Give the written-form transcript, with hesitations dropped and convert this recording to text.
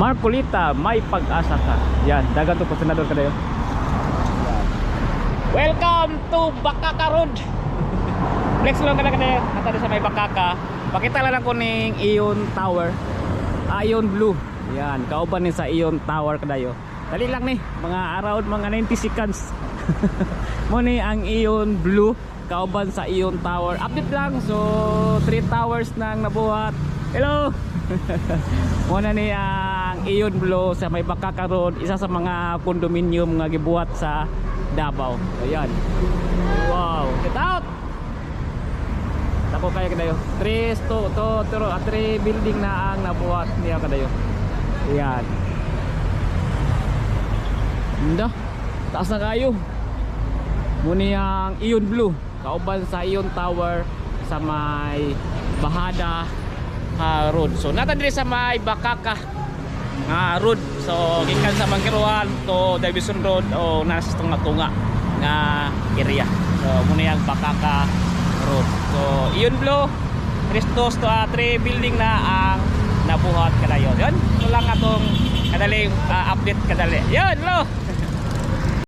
Marcolita, may pag-asa ka. Yan, dagan to po senador kadayo. Welcome to Bakaka Road. Flex lang ka na kadayo. Kata sa may Bakaka. Pakita lang ko ning Ion Tower. Ion Blue. Yan, kauban ni sa Ion Tower kadayo. Dali lang ni, mga around mga 90 seconds. Mo ni ang Ion Blue, kauban sa Ion Tower. Update lang, so 3 towers nang nabuhat. Hello. Muna ni ang Ion Blue sa may Bakaka Road, isa sa mga condominium nga gibuhat sa Davao. Ayan. Wow, get out. Tapo kayo kadayo. 3 building na ang nabuhat niya kadayo. Ayan. Hindi, taas na kayo. Muna ang Ion Blue, kauban sa Ion Tower sa may Bahada Road. So nata diri sa may Bakaka Road. So gikan sa Mangkiruan to Davison Road o nasa tunga-tunga nga area. So muna ang Bakaka Road. So Ion Blue, 3 building na ang nabuhat kadayon. Yun, ito lang atong kadaling update kadali. Yun, lo.